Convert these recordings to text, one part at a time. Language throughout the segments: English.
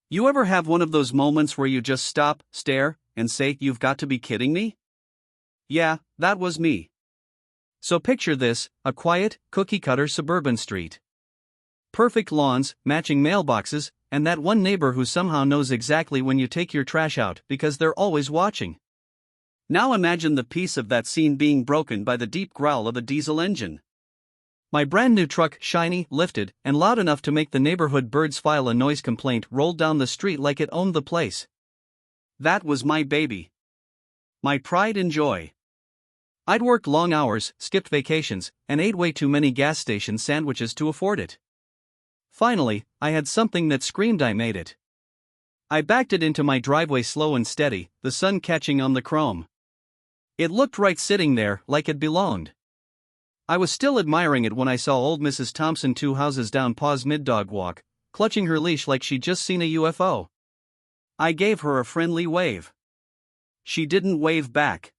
You ever have one of those moments where you just stop, stare, and say, "You've got to be kidding me"? Yeah, that was me. So picture this, a quiet, cookie-cutter suburban street. Perfect lawns, matching mailboxes, and that one neighbor who somehow knows exactly when you take your trash out because they're always watching. Now imagine the peace of that scene being broken by the deep growl of a diesel engine. My brand new truck, shiny, lifted, and loud enough to make the neighborhood birds file a noise complaint, rolled down the street like it owned the place. That was my baby. My pride and joy. I'd worked long hours, skipped vacations, and ate way too many gas station sandwiches to afford it. Finally, I had something that screamed I made it. I backed it into my driveway slow and steady, the sun catching on the chrome. It looked right sitting there, like it belonged. I was still admiring it when I saw old Mrs. Thompson 2 houses down pause mid-dog walk, clutching her leash like she'd just seen a UFO. I gave her a friendly wave. She didn't wave back.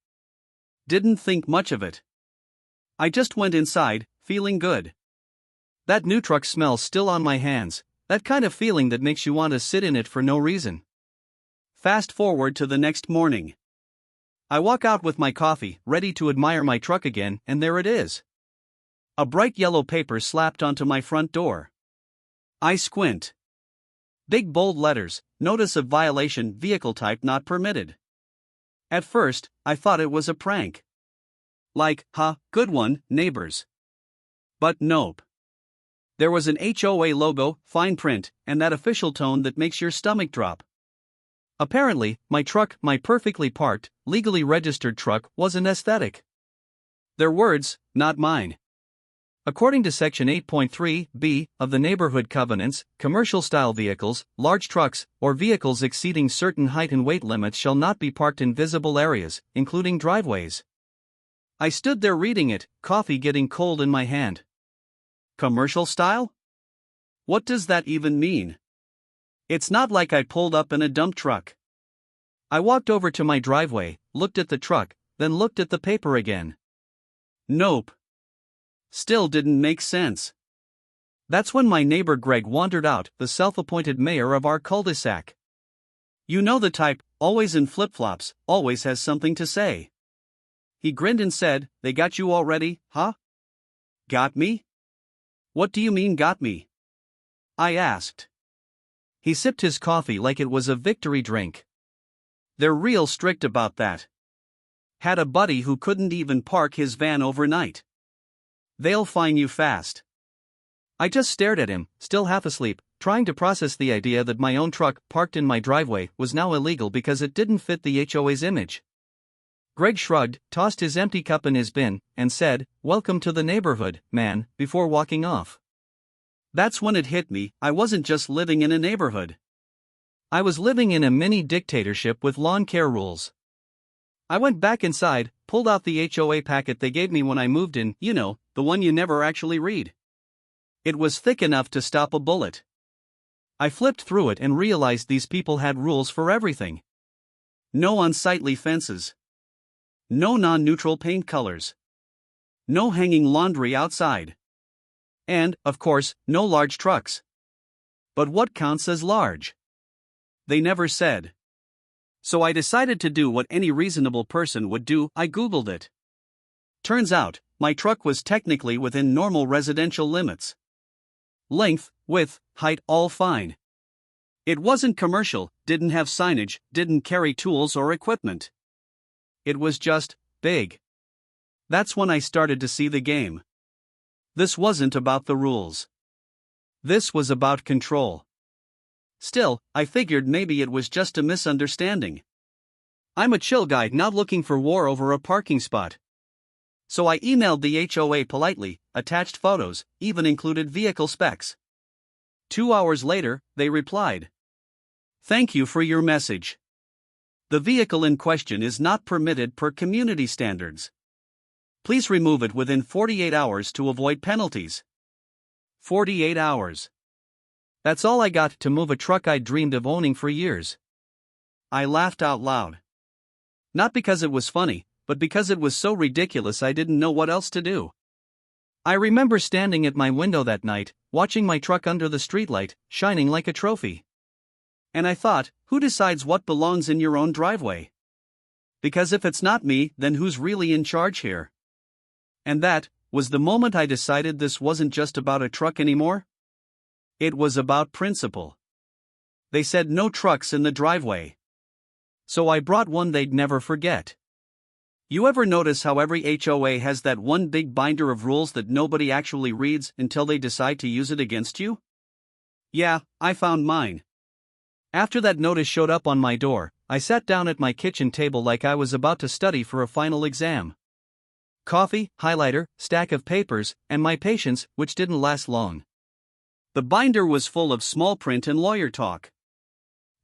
Didn't think much of it. I just went inside, feeling good. That new truck smell's still on my hands, that kind of feeling that makes you want to sit in it for no reason. Fast forward to the next morning. I walk out with my coffee, ready to admire my truck again, and there it is. A bright yellow paper slapped onto my front door. I squint. Big bold letters, notice of violation, vehicle type not permitted. At first, I thought it was a prank. Like, good one, neighbors. But nope. There was an HOA logo, fine print, and that official tone that makes your stomach drop. Apparently, my truck, my perfectly parked, legally registered truck, wasn't aesthetic. Their words, not mine. According to Section 8.3b of the Neighborhood Covenants, commercial-style vehicles, large trucks, or vehicles exceeding certain height and weight limits shall not be parked in visible areas, including driveways. I stood there reading it, coffee getting cold in my hand. Commercial style? What does that even mean? It's not like I pulled up in a dump truck. I walked over to my driveway, looked at the truck, then looked at the paper again. Nope. Still didn't make sense. That's when my neighbor Greg wandered out, the self-appointed mayor of our cul-de-sac. You know the type, always in flip-flops, always has something to say. He grinned and said, "They got you already, huh?" Got me? What do you mean got me? I asked. He sipped his coffee like it was a victory drink. They're real strict about that. Had a buddy who couldn't even park his van overnight. They'll fine you fast. I just stared at him, still half asleep, trying to process the idea that my own truck, parked in my driveway, was now illegal because it didn't fit the HOA's image. Greg shrugged, tossed his empty cup in his bin, and said, "Welcome to the neighborhood, man," before walking off. That's when it hit me, I wasn't just living in a neighborhood. I was living in a mini dictatorship with lawn care rules. I went back inside, pulled out the HOA packet they gave me when I moved in, you know, the one you never actually read. It was thick enough to stop a bullet. I flipped through it and realized these people had rules for everything. No unsightly fences. No non-neutral paint colors. No hanging laundry outside. And, of course, no large trucks. But what counts as large? They never said. So I decided to do what any reasonable person would do. I Googled it. Turns out, my truck was technically within normal residential limits. Length, width, height, all fine. It wasn't commercial, didn't have signage, didn't carry tools or equipment. It was just big. That's when I started to see the game. This wasn't about the rules. This was about control. Still, I figured maybe it was just a misunderstanding. I'm a chill guy, not looking for war over a parking spot. So I emailed the HOA politely, attached photos, even included vehicle specs. 2 hours later, they replied. "Thank you for your message. The vehicle in question is not permitted per community standards. Please remove it within 48 hours to avoid penalties." 48 hours. That's all I got to move a truck I'd dreamed of owning for years. I laughed out loud. Not because it was funny, but because it was so ridiculous I didn't know what else to do. I remember standing at my window that night, watching my truck under the streetlight, shining like a trophy. And I thought, who decides what belongs in your own driveway? Because if it's not me, then who's really in charge here? And that was the moment I decided this wasn't just about a truck anymore. It was about principle. They said no trucks in the driveway. So I brought one they'd never forget. You ever notice how every HOA has that one big binder of rules that nobody actually reads until they decide to use it against you? Yeah, I found mine. After that notice showed up on my door, I sat down at my kitchen table like I was about to study for a final exam. Coffee, highlighter, stack of papers, and my patience, which didn't last long. The binder was full of small print and lawyer talk.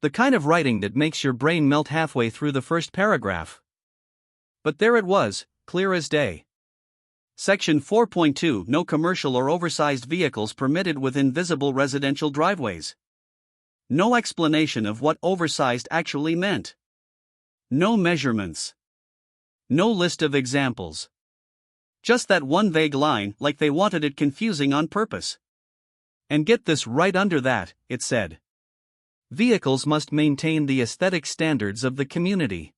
The kind of writing that makes your brain melt halfway through the first paragraph. But there it was, clear as day. Section 4.2 No commercial or oversized vehicles permitted within visible residential driveways. No explanation of what oversized actually meant. No measurements. No list of examples. Just that one vague line, like they wanted it confusing on purpose. And get this, right under that, it said: vehicles must maintain the aesthetic standards of the community.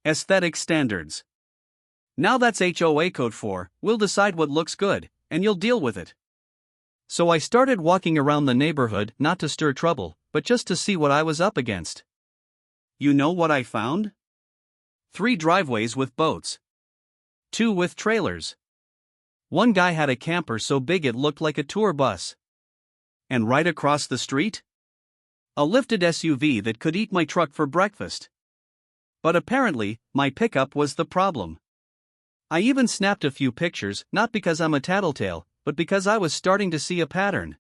Aesthetic standards. Now that's HOA code for, we'll decide what looks good, and you'll deal with it. So I started walking around the neighborhood, not to stir trouble, but just to see what I was up against. You know what I found? 3 driveways with boats. 2 with trailers. One guy had a camper so big it looked like a tour bus. And right across the street? A lifted SUV that could eat my truck for breakfast. But apparently, my pickup was the problem. I even snapped a few pictures, not because I'm a tattletale, but because I was starting to see a pattern.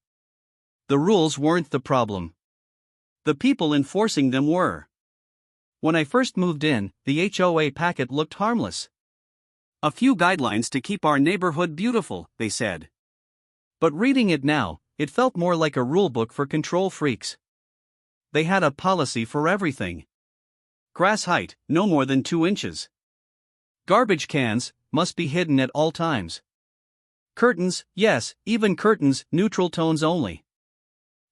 The rules weren't the problem. The people enforcing them were. When I first moved in, the HOA packet looked harmless. A few guidelines to keep our neighborhood beautiful, they said. But reading it now, it felt more like a rulebook for control freaks. They had a policy for everything. Grass height, no more than 2 inches. Garbage cans, must be hidden at all times. Curtains, yes, even curtains, neutral tones only.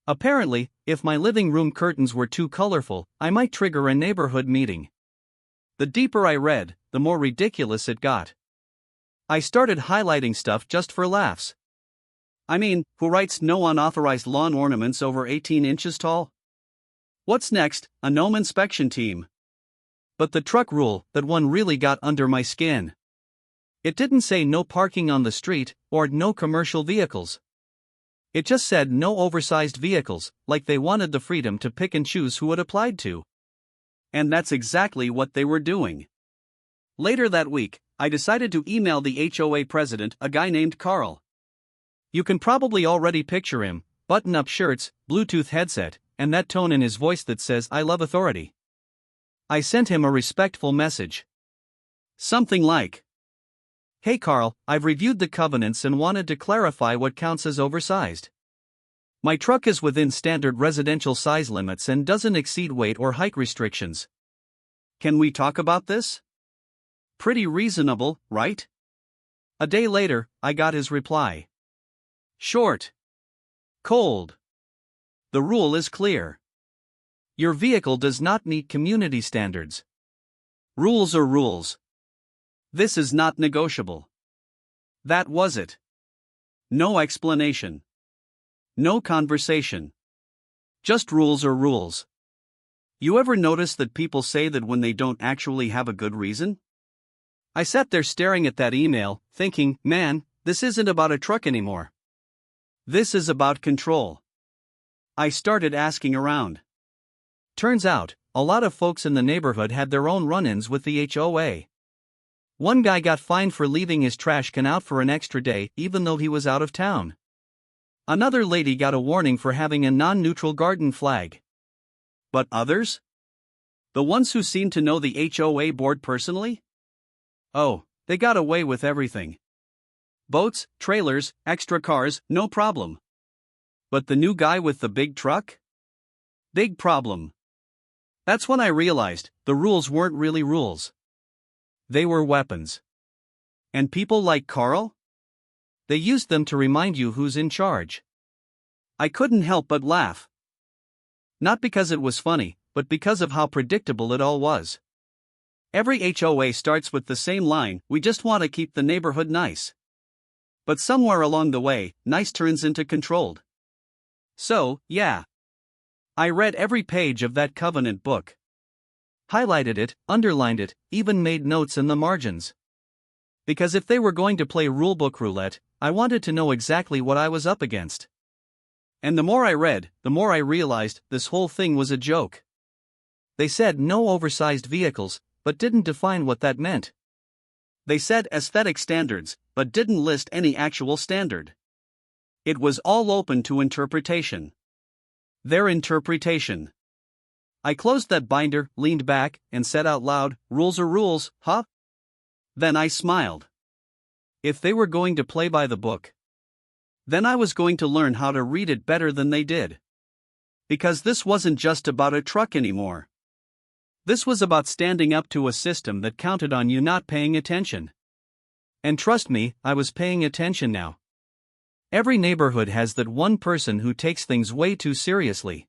Apparently, if my living room curtains were too colorful, I might trigger a neighborhood meeting. The deeper I read, the more ridiculous it got. I started highlighting stuff just for laughs. I mean, who writes no unauthorized lawn ornaments over 18 inches tall? What's next? A gnome inspection team. But the truck rule, that one really got under my skin. It didn't say no parking on the street, or no commercial vehicles. It just said no oversized vehicles, like they wanted the freedom to pick and choose who it applied to. And that's exactly what they were doing. Later that week, I decided to email the HOA president, a guy named Carl. You can probably already picture him, button-up shirts, Bluetooth headset, and that tone in his voice that says, "I love authority." I sent him a respectful message. Something like, "Hey Carl, I've reviewed the covenants and wanted to clarify what counts as oversized. My truck is within standard residential size limits and doesn't exceed weight or height restrictions. Can we talk about this? Pretty reasonable, right?" A day later, I got his reply. Short. Cold. The rule is clear. Your vehicle does not meet community standards. Rules are rules. This is not negotiable. That was it. No explanation. No conversation. Just rules are rules. You ever notice that people say that when they don't actually have a good reason? I sat there staring at that email, thinking, man, this isn't about a truck anymore. This is about control. I started asking around. Turns out, a lot of folks in the neighborhood had their own run-ins with the HOA. One guy got fined for leaving his trash can out for an extra day even though he was out of town. Another lady got a warning for having a non-neutral garden flag. But others? The ones who seemed to know the HOA board personally? Oh, they got away with everything. Boats, trailers, extra cars, no problem. But the new guy with the big truck? Big problem. That's when I realized the rules weren't really rules. They were weapons. And people like Carl? They used them to remind you who's in charge. I couldn't help but laugh. Not because it was funny, but because of how predictable it all was. Every HOA starts with the same line, "We just want to keep the neighborhood nice." But somewhere along the way, nice turns into controlled. So, yeah. I read every page of that covenant book. Highlighted it, underlined it, even made notes in the margins. Because if they were going to play rulebook roulette, I wanted to know exactly what I was up against. And the more I read, the more I realized this whole thing was a joke. They said no oversized vehicles, but didn't define what that meant. They said aesthetic standards, but didn't list any actual standard. It was all open to interpretation. Their interpretation. I closed that binder, leaned back, and said out loud, "Rules are rules, huh?" Then I smiled. If they were going to play by the book, then I was going to learn how to read it better than they did. Because this wasn't just about a truck anymore. This was about standing up to a system that counted on you not paying attention. And trust me, I was paying attention now. Every neighborhood has that one person who takes things way too seriously.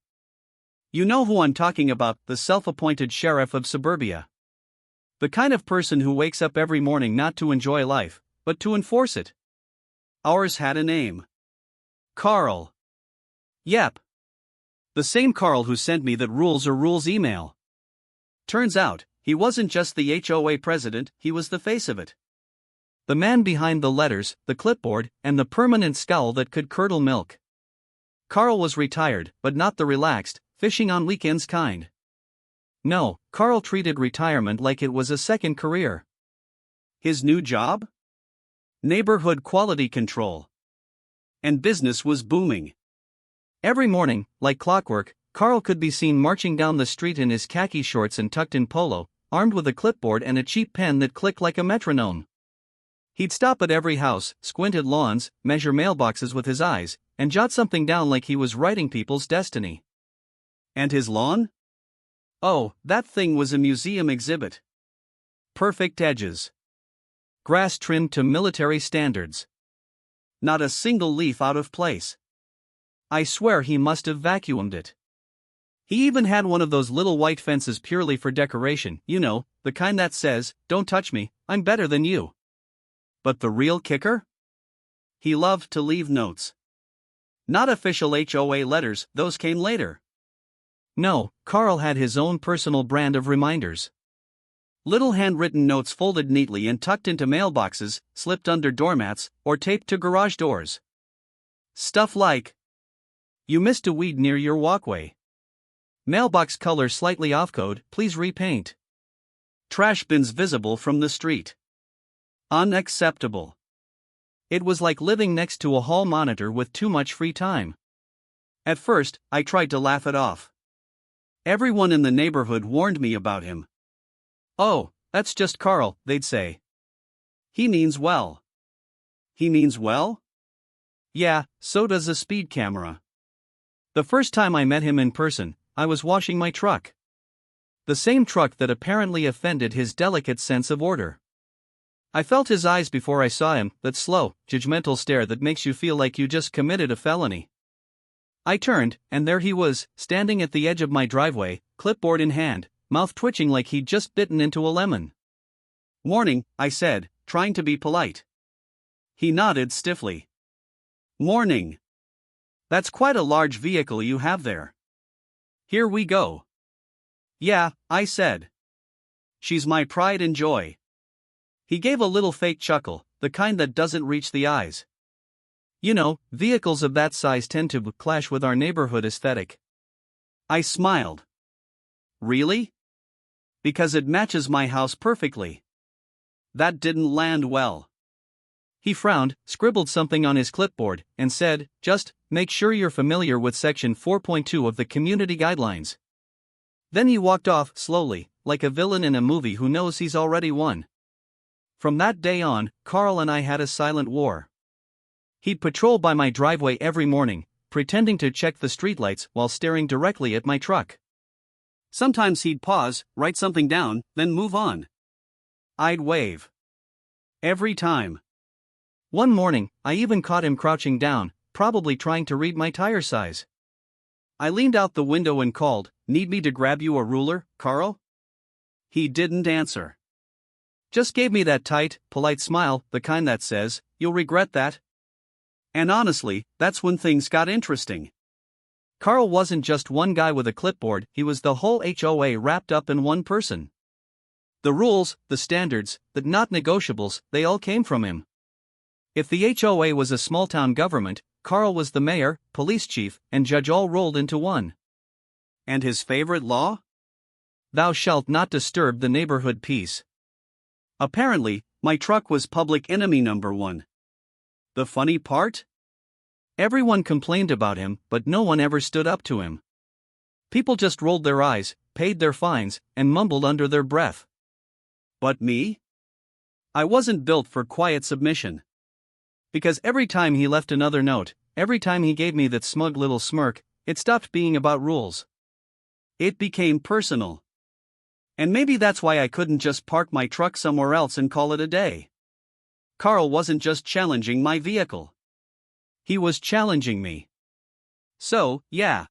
You know who I'm talking about, the self-appointed sheriff of suburbia. The kind of person who wakes up every morning not to enjoy life, but to enforce it. Ours had a name. Carl. Yep. The same Carl who sent me that rules are rules email. Turns out, he wasn't just the HOA president, he was the face of it. The man behind the letters, the clipboard, and the permanent scowl that could curdle milk. Carl was retired, but not the relaxed, fishing on weekends kind. No, Carl treated retirement like it was a second career. His new job? Neighborhood quality control. And business was booming. Every morning, like clockwork, Carl could be seen marching down the street in his khaki shorts and tucked-in polo, armed with a clipboard and a cheap pen that clicked like a metronome. He'd stop at every house, squint at lawns, measure mailboxes with his eyes, and jot something down like he was writing people's destiny. And his lawn? Oh, that thing was a museum exhibit. Perfect edges. Grass trimmed to military standards. Not a single leaf out of place. I swear he must have vacuumed it. He even had one of those little white fences purely for decoration, you know, the kind that says, "Don't touch me, I'm better than you." But the real kicker? He loved to leave notes. Not official HOA letters, those came later. No, Carl had his own personal brand of reminders. Little handwritten notes folded neatly and tucked into mailboxes, slipped under doormats, or taped to garage doors. Stuff like, "You missed a weed near your walkway. Mailbox color slightly off code, please repaint. Trash bins visible from the street. Unacceptable." It was like living next to a hall monitor with too much free time. At first, I tried to laugh it off. Everyone in the neighborhood warned me about him. "Oh, that's just Carl," they'd say. "He means well." He means well? Yeah, so does a speed camera. The first time I met him in person, I was washing my truck. The same truck that apparently offended his delicate sense of order. I felt his eyes before I saw him, that slow, judgmental stare that makes you feel like you just committed a felony. I turned, and there he was, standing at the edge of my driveway, clipboard in hand, mouth twitching like he'd just bitten into a lemon. "Warning," I said, trying to be polite. He nodded stiffly. "Warning. That's quite a large vehicle you have there. Here we go." "Yeah," I said. "She's my pride and joy." He gave a little fake chuckle, the kind that doesn't reach the eyes. You know, vehicles of that size tend to clash with our neighborhood aesthetic. I smiled. "Really?" "Because it matches my house perfectly." That didn't land well. He frowned, scribbled something on his clipboard, and said, "Just make sure you're familiar with Section 4.2 of the Community Guidelines." Then he walked off slowly, like a villain in a movie who knows he's already won. From that day on, Carl and I had a silent war. He'd patrol by my driveway every morning, pretending to check the streetlights while staring directly at my truck. Sometimes he'd pause, write something down, then move on. I'd wave. Every time. One morning, I even caught him crouching down, probably trying to read my tire size. I leaned out the window and called, "Need me to grab you a ruler, Carl?" He didn't answer. Just gave me that tight, polite smile, the kind that says, "You'll regret that." And honestly, that's when things got interesting. Carl wasn't just one guy with a clipboard, he was the whole HOA wrapped up in one person. The rules, the standards, the not negotiables, they all came from him. If the HOA was a small-town government, Carl was the mayor, police chief, and judge all rolled into one. And his favorite law? Thou shalt not disturb the neighborhood peace. Apparently, my truck was public enemy number one. The funny part? Everyone complained about him, but no one ever stood up to him. People just rolled their eyes, paid their fines, and mumbled under their breath. But me? I wasn't built for quiet submission. Because every time he left another note, every time he gave me that smug little smirk, it stopped being about rules. It became personal. And maybe that's why I couldn't just park my truck somewhere else and call it a day. Carl wasn't just challenging my vehicle. He was challenging me. So, yeah.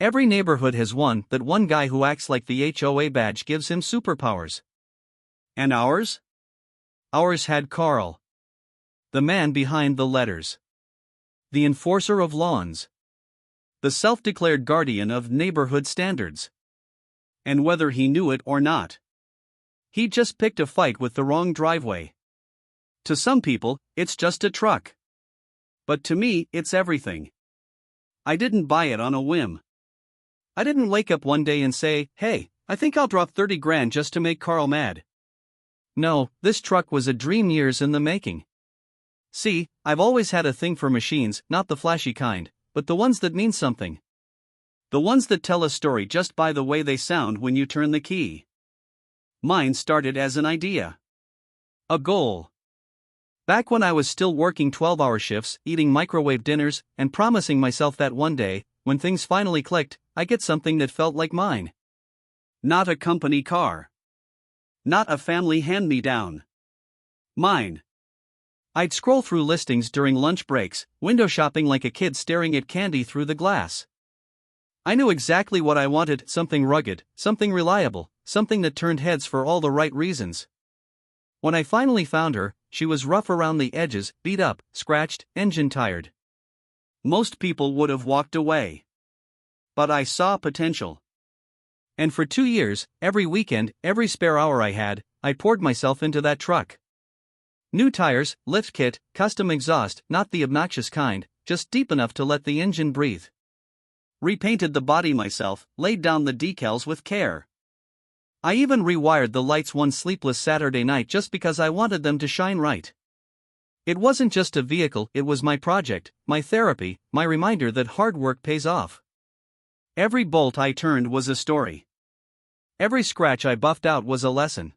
Every neighborhood has that one guy who acts like the HOA badge gives him superpowers. And ours? Ours had Carl. The man behind the letters. The enforcer of lawns. The self-declared guardian of neighborhood standards. And whether he knew it or not, he just picked a fight with the wrong driveway. To some people, it's just a truck. But to me, it's everything. I didn't buy it on a whim. I didn't wake up one day and say, "Hey, I think I'll drop 30 grand just to make Carl mad." No, this truck was a dream years in the making. See, I've always had a thing for machines, not the flashy kind, but the ones that mean something. The ones that tell a story just by the way they sound when you turn the key. Mine started as an idea. A goal. Back when I was still working 12-hour shifts, eating microwave dinners, and promising myself that one day, when things finally clicked, I get something that felt like mine. Not a company car. Not a family hand-me-down. Mine. I'd scroll through listings during lunch breaks, window shopping like a kid staring at candy through the glass. I knew exactly what I wanted, something rugged, something reliable, something that turned heads for all the right reasons. When I finally found her, she was rough around the edges, beat up, scratched, engine tired. Most people would have walked away. But I saw potential. And for 2 years, every weekend, every spare hour I had, I poured myself into that truck. New tires, lift kit, custom exhaust, not the obnoxious kind, just deep enough to let the engine breathe. Repainted the body myself, laid down the decals with care. I even rewired the lights one sleepless Saturday night just because I wanted them to shine right. It wasn't just a vehicle, it was my project, my therapy, my reminder that hard work pays off. Every bolt I turned was a story. Every scratch I buffed out was a lesson.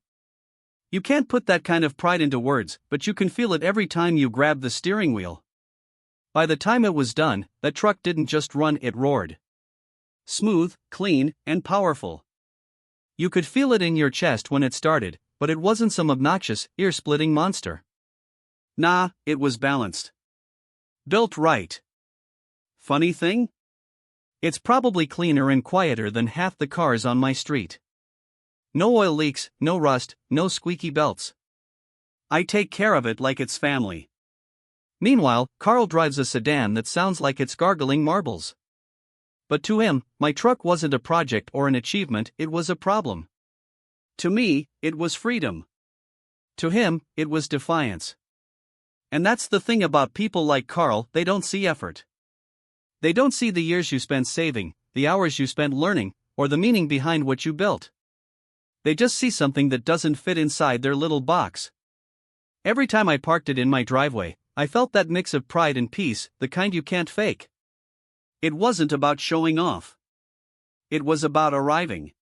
You can't put that kind of pride into words, but you can feel it every time you grab the steering wheel. By the time it was done, that truck didn't just run, it roared. Smooth, clean, and powerful. You could feel it in your chest when it started, but it wasn't some obnoxious, ear-splitting monster. Nah, it was balanced. Built right. Funny thing? It's probably cleaner and quieter than half the cars on my street. No oil leaks, no rust, no squeaky belts. I take care of it like it's family. Meanwhile, Carl drives a sedan that sounds like it's gargling marbles. But to him, my truck wasn't a project or an achievement, it was a problem. To me, it was freedom. To him, it was defiance. And that's the thing about people like Carl, they don't see effort. They don't see the years you spent saving, the hours you spent learning, or the meaning behind what you built. They just see something that doesn't fit inside their little box. Every time I parked it in my driveway, I felt that mix of pride and peace, the kind you can't fake. It wasn't about showing off. It was about arriving.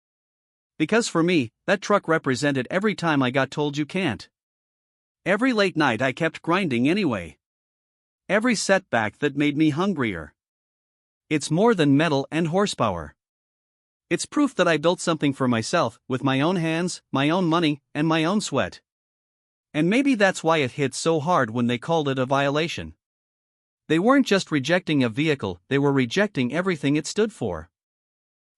Because for me, that truck represented every time I got told you can't. Every late night I kept grinding anyway. Every setback that made me hungrier. It's more than metal and horsepower. It's proof that I built something for myself, with my own hands, my own money, and my own sweat. And maybe that's why it hit so hard when they called it a violation. They weren't just rejecting a vehicle, they were rejecting everything it stood for.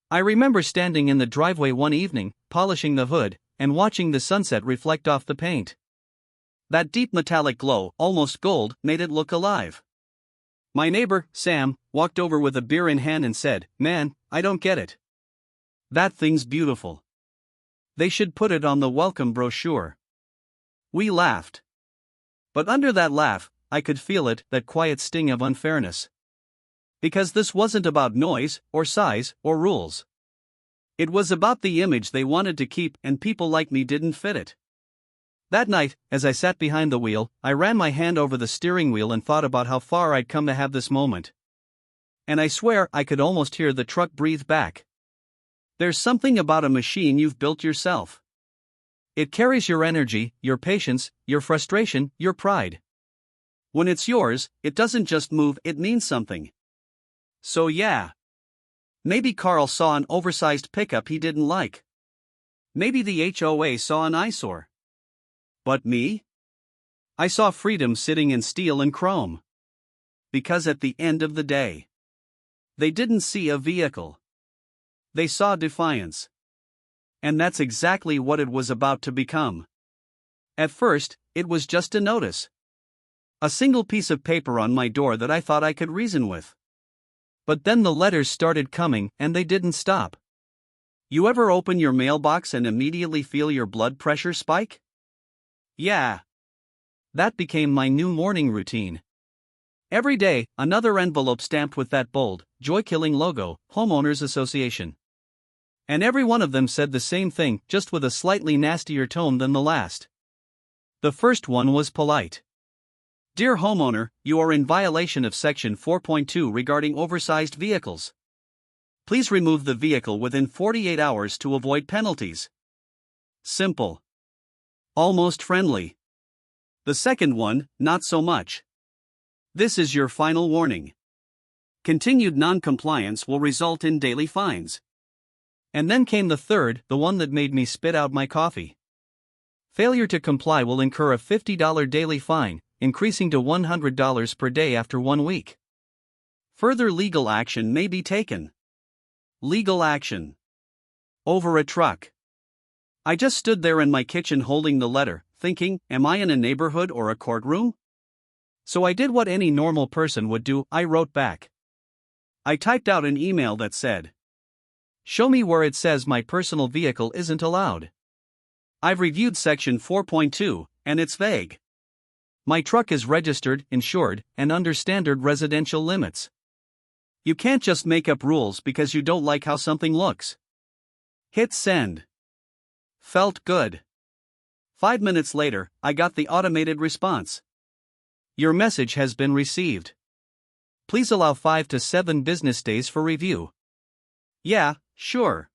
I remember standing in the driveway one evening, polishing the hood, and watching the sunset reflect off the paint. That deep metallic glow, almost gold, made it look alive. My neighbor, Sam, walked over with a beer in hand and said, "Man, I don't get it. That thing's beautiful. They should put it on the welcome brochure." We laughed. But under that laugh, I could feel it, that quiet sting of unfairness. Because this wasn't about noise, or size, or rules. It was about the image they wanted to keep, and people like me didn't fit it. That night, as I sat behind the wheel, I ran my hand over the steering wheel and thought about how far I'd come to have this moment. And I swear I could almost hear the truck breathe back. There's something about a machine you've built yourself. It carries your energy, your patience, your frustration, your pride. When it's yours, it doesn't just move, it means something. So yeah. Maybe Carl saw an oversized pickup he didn't like. Maybe the HOA saw an eyesore. But me? I saw freedom sitting in steel and chrome. Because at the end of the day, they didn't see a vehicle. They saw defiance. And that's exactly what it was about to become. At first, it was just a notice. A single piece of paper on my door that I thought I could reason with. But then the letters started coming, and they didn't stop. You ever open your mailbox and immediately feel your blood pressure spike? Yeah. That became my new morning routine. Every day, another envelope stamped with that bold, joy-killing logo, Homeowners Association. And every one of them said the same thing, just with a slightly nastier tone than the last. The first one was polite. "Dear homeowner, you are in violation of Section 4.2 regarding oversized vehicles. Please remove the vehicle within 48 hours to avoid penalties." Simple. Almost friendly. The second one, not so much. "This is your final warning. Continued non-compliance will result in daily fines." And then came the third, the one that made me spit out my coffee. "Failure to comply will incur a $50 daily fine, increasing to $100 per day after 1 week. Further legal action may be taken." Legal action. Over a truck. I just stood there in my kitchen holding the letter, thinking, am I in a neighborhood or a courtroom? So I did what any normal person would do, I wrote back. I typed out an email that said, "Show me where it says my personal vehicle isn't allowed. I've reviewed Section 4.2, and it's vague. My truck is registered, insured, and under standard residential limits. You can't just make up rules because you don't like how something looks." Hit send. Felt good. 5 minutes later, I got the automated response. "Your message has been received. Please allow 5 to 7 business days for review." Yeah, sure.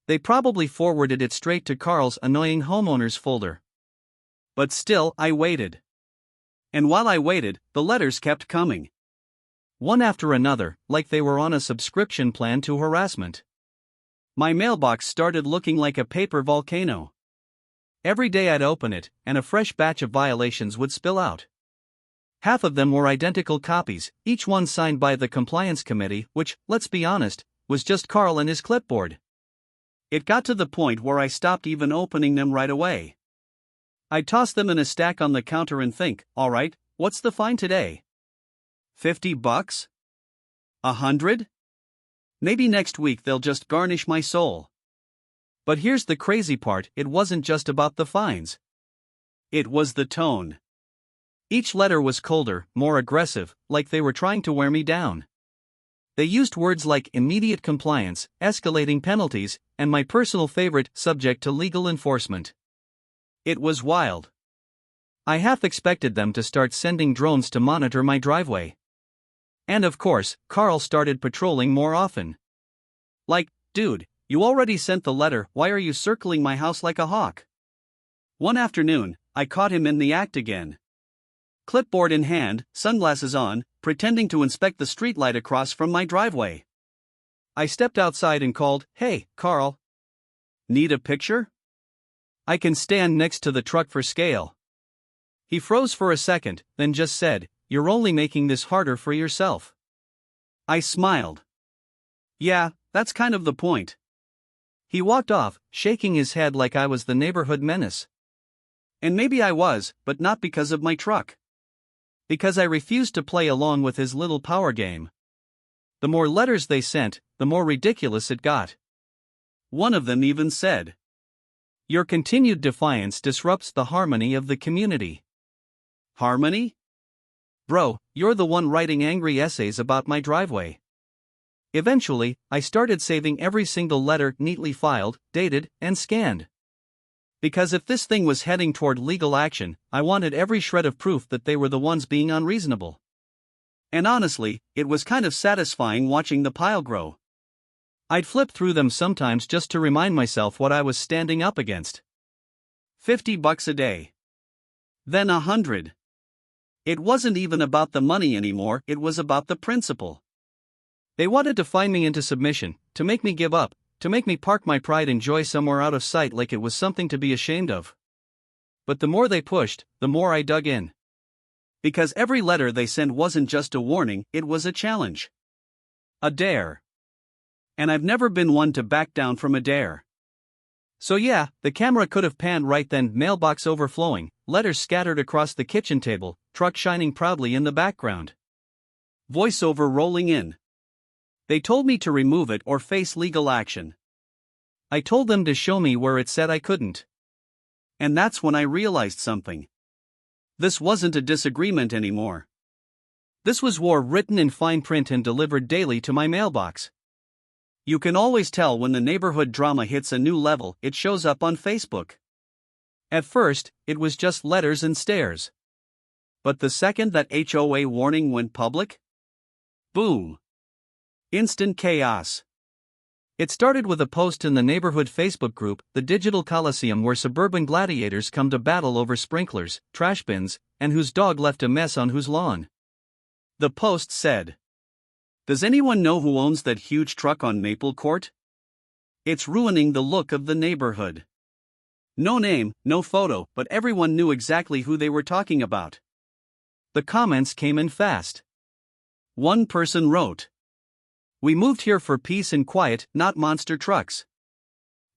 They probably forwarded it straight to Carl's annoying homeowners folder. But still, I waited. And while I waited, the letters kept coming. One after another, like they were on a subscription plan to harassment. My mailbox started looking like a paper volcano. Every day I'd open it, and a fresh batch of violations would spill out. Half of them were identical copies, each one signed by the compliance committee, which, let's be honest, was just Carl and his clipboard. It got to the point where I stopped even opening them right away. I'd toss them in a stack on the counter and think, alright, what's the fine today? $50? 100? Maybe next week they'll just garnish my soul. But here's the crazy part, it wasn't just about the fines. It was the tone. Each letter was colder, more aggressive, like they were trying to wear me down. They used words like immediate compliance, escalating penalties, and my personal favorite, subject to legal enforcement. It was wild. I half expected them to start sending drones to monitor my driveway. And of course, Carl started patrolling more often. Like, dude, you already sent the letter, why are you circling my house like a hawk? One afternoon, I caught him in the act again. Clipboard in hand, sunglasses on, pretending to inspect the streetlight across from my driveway. I stepped outside and called, "Hey, Carl. Need a picture? I can stand next to the truck for scale." He froze for a second, then just said, you're only making this harder for yourself. I smiled. Yeah, that's kind of the point. He walked off, shaking his head like I was the neighborhood menace. And maybe I was, but not because of my truck. Because I refused to play along with his little power game. The more letters they sent, the more ridiculous it got. One of them even said, "Your continued defiance disrupts the harmony of the community." Harmony? Bro, you're the one writing angry essays about my driveway. Eventually, I started saving every single letter neatly filed, dated, and scanned. Because if this thing was heading toward legal action, I wanted every shred of proof that they were the ones being unreasonable. And honestly, it was kind of satisfying watching the pile grow. I'd flip through them sometimes just to remind myself what I was standing up against. $50 a day. Then $100. It wasn't even about the money anymore, it was about the principle. They wanted to find me into submission, to make me give up, to make me park my pride and joy somewhere out of sight like it was something to be ashamed of. But the more they pushed, the more I dug in. Because every letter they sent wasn't just a warning, it was a challenge. A dare. And I've never been one to back down from a dare. So yeah, the camera could have panned right then, mailbox overflowing, letters scattered across the kitchen table, truck shining proudly in the background. Voiceover rolling in. They told me to remove it or face legal action. I told them to show me where it said I couldn't. And that's when I realized something. This wasn't a disagreement anymore. This was war written in fine print and delivered daily to my mailbox. You can always tell when the neighborhood drama hits a new level, it shows up on Facebook. At first, it was just letters and stares. But the second that HOA warning went public, boom. Instant chaos. It started with a post in the neighborhood Facebook group, the Digital Coliseum, where suburban gladiators come to battle over sprinklers, trash bins, and whose dog left a mess on whose lawn. The post said, "Does anyone know who owns that huge truck on Maple Court? It's ruining the look of the neighborhood." No name, no photo, but everyone knew exactly who they were talking about. The comments came in fast. One person wrote, "We moved here for peace and quiet, not monster trucks."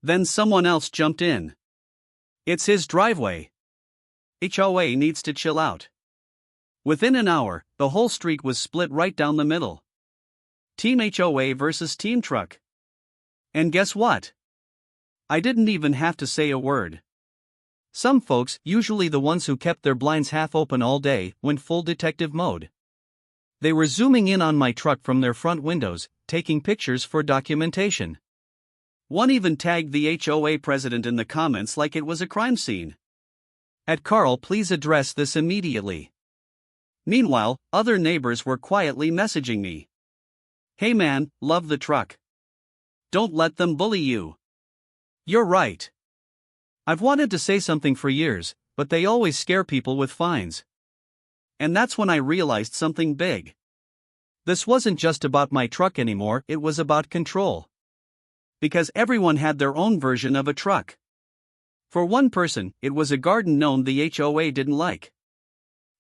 Then someone else jumped in. "It's his driveway. HOA needs to chill out." Within an hour, the whole street was split right down the middle. Team HOA versus Team Truck. And guess what? I didn't even have to say a word. Some folks, usually the ones who kept their blinds half open all day, went full detective mode. They were zooming in on my truck from their front windows, taking pictures for documentation. One even tagged the HOA president in the comments like it was a crime scene. "At Carl, please address this immediately." Meanwhile, other neighbors were quietly messaging me. "Hey man, love the truck. Don't let them bully you. You're right. I've wanted to say something for years, but they always scare people with fines." And that's when I realized something big. This wasn't just about my truck anymore, it was about control. Because everyone had their own version of a truck. For one person, it was a garden gnome the HOA didn't like.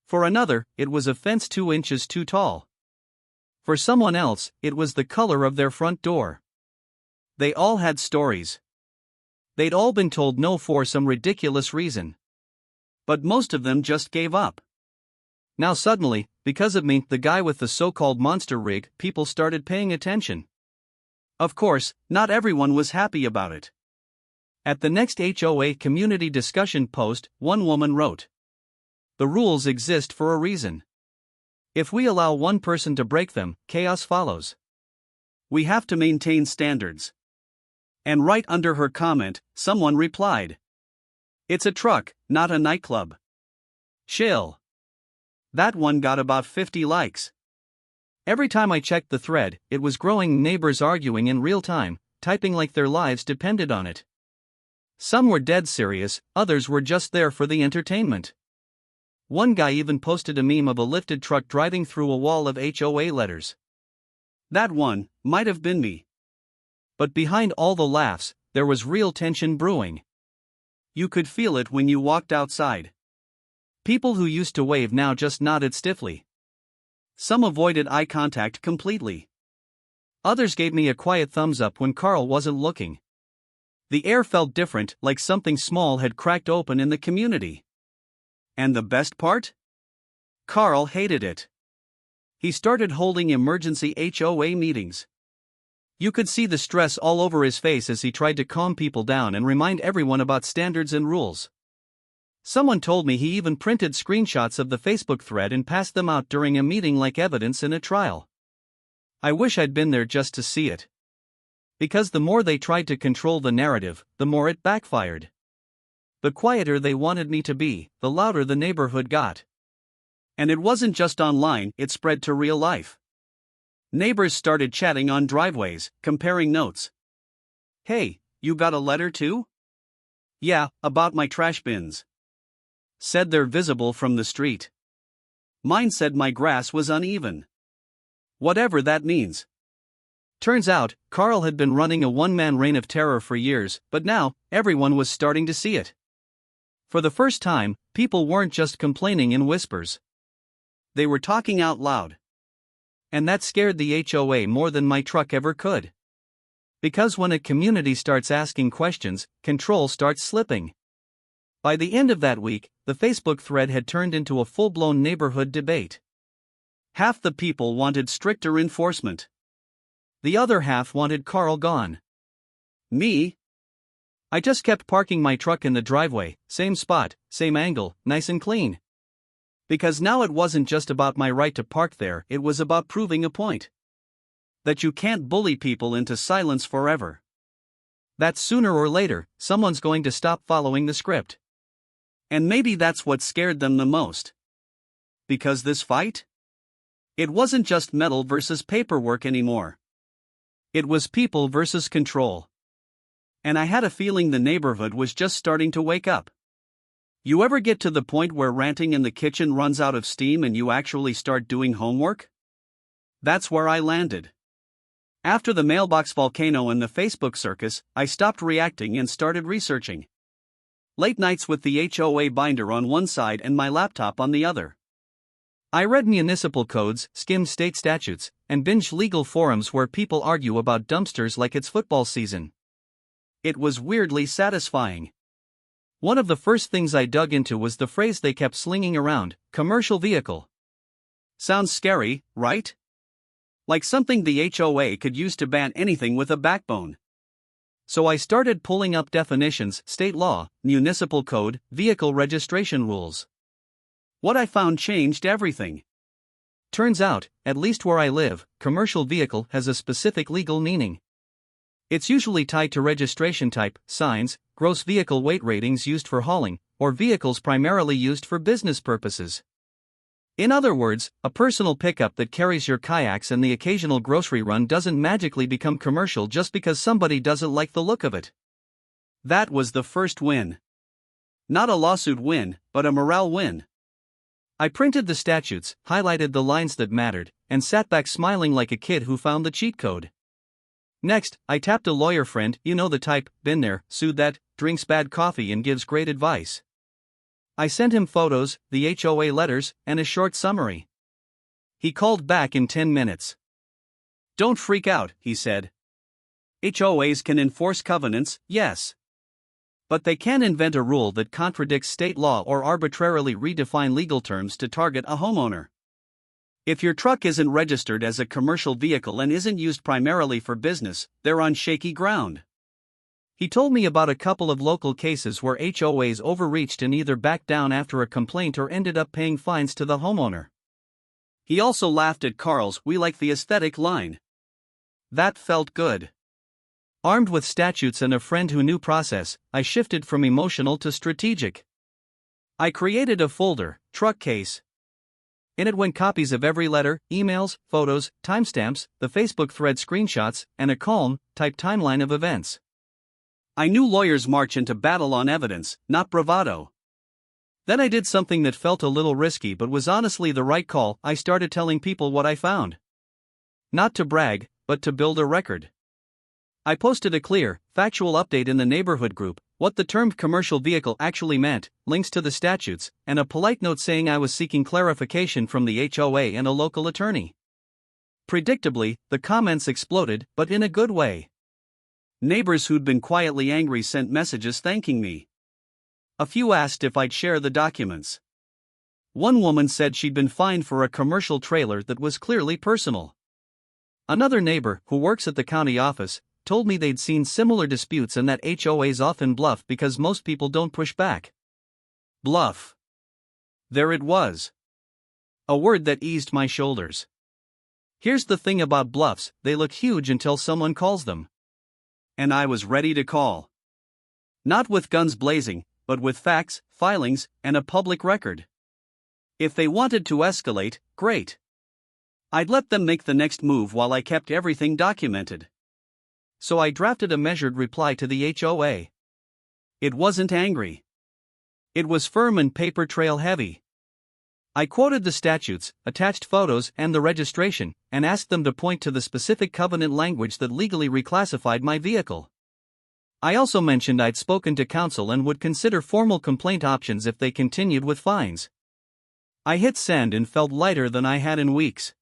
For another, it was a fence 2 inches too tall. For someone else, it was the color of their front door. They all had stories. They'd all been told no for some ridiculous reason. But most of them just gave up. Now suddenly, because of me, the guy with the so-called monster rig, people started paying attention. Of course, not everyone was happy about it. At the next HOA community discussion post, one woman wrote, "The rules exist for a reason. If we allow one person to break them, chaos follows. We have to maintain standards." And right under her comment, someone replied, "It's a truck, not a nightclub. Chill." That one got about 50 likes. Every time I checked the thread, it was growing, neighbors arguing in real time, typing like their lives depended on it. Some were dead serious, others were just there for the entertainment. One guy even posted a meme of a lifted truck driving through a wall of HOA letters. That one might have been me. But behind all the laughs, there was real tension brewing. You could feel it when you walked outside. People who used to wave now just nodded stiffly. Some avoided eye contact completely. Others gave me a quiet thumbs up when Carl wasn't looking. The air felt different, like something small had cracked open in the community. And the best part? Carl hated it. He started holding emergency HOA meetings. You could see the stress all over his face as he tried to calm people down and remind everyone about standards and rules. Someone told me he even printed screenshots of the Facebook thread and passed them out during a meeting like evidence in a trial. I wish I'd been there just to see it. Because the more they tried to control the narrative, the more it backfired. The quieter they wanted me to be, the louder the neighborhood got. And it wasn't just online, it spread to real life. Neighbors started chatting on driveways, comparing notes. "Hey, you got a letter too?" "Yeah, about my trash bins," said they're visible from the street. Mine said my grass was uneven. Whatever that means. Turns out, Carl had been running a one-man reign of terror for years, but now, everyone was starting to see it. For the first time, people weren't just complaining in whispers. They were talking out loud. And that scared the HOA more than my truck ever could. Because when a community starts asking questions, control starts slipping. By the end of that week, the Facebook thread had turned into a full-blown neighborhood debate. Half the people wanted stricter enforcement. The other half wanted Carl gone. Me? I just kept parking my truck in the driveway, same spot, same angle, nice and clean. Because now it wasn't just about my right to park there, it was about proving a point. That you can't bully people into silence forever. That sooner or later, someone's going to stop following the script. And maybe that's what scared them the most. Because this fight? It wasn't just metal versus paperwork anymore. It was people versus control. And I had a feeling the neighborhood was just starting to wake up. You ever get to the point where ranting in the kitchen runs out of steam and you actually start doing homework? That's where I landed. After the mailbox volcano and the Facebook circus, I stopped reacting and started researching. Late nights with the HOA binder on one side and my laptop on the other. I read municipal codes, skimmed state statutes, and binged legal forums where people argue about dumpsters like it's football season. It was weirdly satisfying. One of the first things I dug into was the phrase they kept slinging around, commercial vehicle. Sounds scary, right? Like something the HOA could use to ban anything with a backbone. So I started pulling up definitions, state law, municipal code, vehicle registration rules. What I found changed everything. Turns out, at least where I live, commercial vehicle has a specific legal meaning. It's usually tied to registration type, signs, gross vehicle weight ratings used for hauling, or vehicles primarily used for business purposes. In other words, a personal pickup that carries your kayaks and the occasional grocery run doesn't magically become commercial just because somebody doesn't like the look of it. That was the first win. Not a lawsuit win, but a morale win. I printed the statutes, highlighted the lines that mattered, and sat back smiling like a kid who found the cheat code. Next, I tapped a lawyer friend, you know the type, been there, sued that, drinks bad coffee and gives great advice. I sent him photos, the HOA letters, and a short summary. He called back in 10 minutes. "Don't freak out," he said. HOAs can enforce covenants, yes. But they can't invent a rule that contradicts state law or arbitrarily redefine legal terms to target a homeowner. If your truck isn't registered as a commercial vehicle and isn't used primarily for business, they're on shaky ground. He told me about a couple of local cases where HOAs overreached and either backed down after a complaint or ended up paying fines to the homeowner. He also laughed at Carl's "we like the aesthetic" line. That felt good. Armed with statutes and a friend who knew process, I shifted from emotional to strategic. I created a folder, truck case. In it went copies of every letter, emails, photos, timestamps, the Facebook thread screenshots, and a calm, typed timeline of events. I knew lawyers march into battle on evidence, not bravado. Then I did something that felt a little risky but was honestly the right call. I started telling people what I found. Not to brag, but to build a record. I posted a clear, factual update in the neighborhood group, what the term commercial vehicle actually meant, links to the statutes, and a polite note saying I was seeking clarification from the HOA and a local attorney. Predictably, the comments exploded, but in a good way. Neighbors who'd been quietly angry sent messages thanking me. A few asked if I'd share the documents. One woman said she'd been fined for a commercial trailer that was clearly personal. Another neighbor, who works at the county office, told me they'd seen similar disputes and that HOAs often bluff because most people don't push back. Bluff. There it was. A word that eased my shoulders. Here's the thing about bluffs, they look huge until someone calls them. And I was ready to call. Not with guns blazing, but with facts, filings, and a public record. If they wanted to escalate, great. I'd let them make the next move while I kept everything documented. So I drafted a measured reply to the HOA. It wasn't angry. It was firm and paper trail heavy. I quoted the statutes, attached photos and the registration, and asked them to point to the specific covenant language that legally reclassified my vehicle. I also mentioned I'd spoken to counsel and would consider formal complaint options if they continued with fines. I hit send and felt lighter than I had in weeks.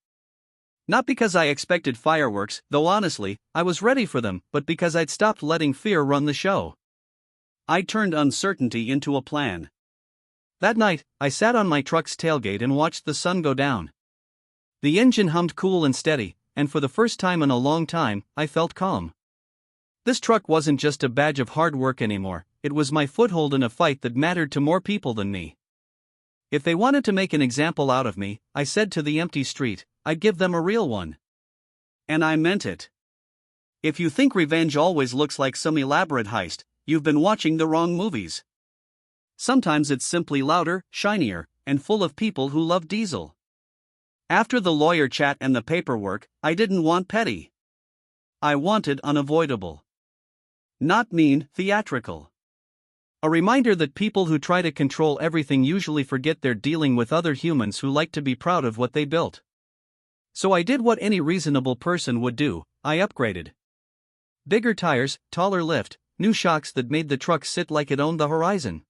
Not because I expected fireworks, though honestly, I was ready for them, but because I'd stopped letting fear run the show. I turned uncertainty into a plan. That night, I sat on my truck's tailgate and watched the sun go down. The engine hummed cool and steady, and for the first time in a long time, I felt calm. This truck wasn't just a badge of hard work anymore, it was my foothold in a fight that mattered to more people than me. If they wanted to make an example out of me, I said to the empty street, I'd give them a real one. And I meant it. If you think revenge always looks like some elaborate heist, you've been watching the wrong movies. Sometimes it's simply louder, shinier, and full of people who love diesel. After the lawyer chat and the paperwork, I didn't want petty. I wanted unavoidable. Not mean, theatrical. A reminder that people who try to control everything usually forget they're dealing with other humans who like to be proud of what they built. So I did what any reasonable person would do, I upgraded. Bigger tires, taller lift, new shocks that made the truck sit like it owned the horizon.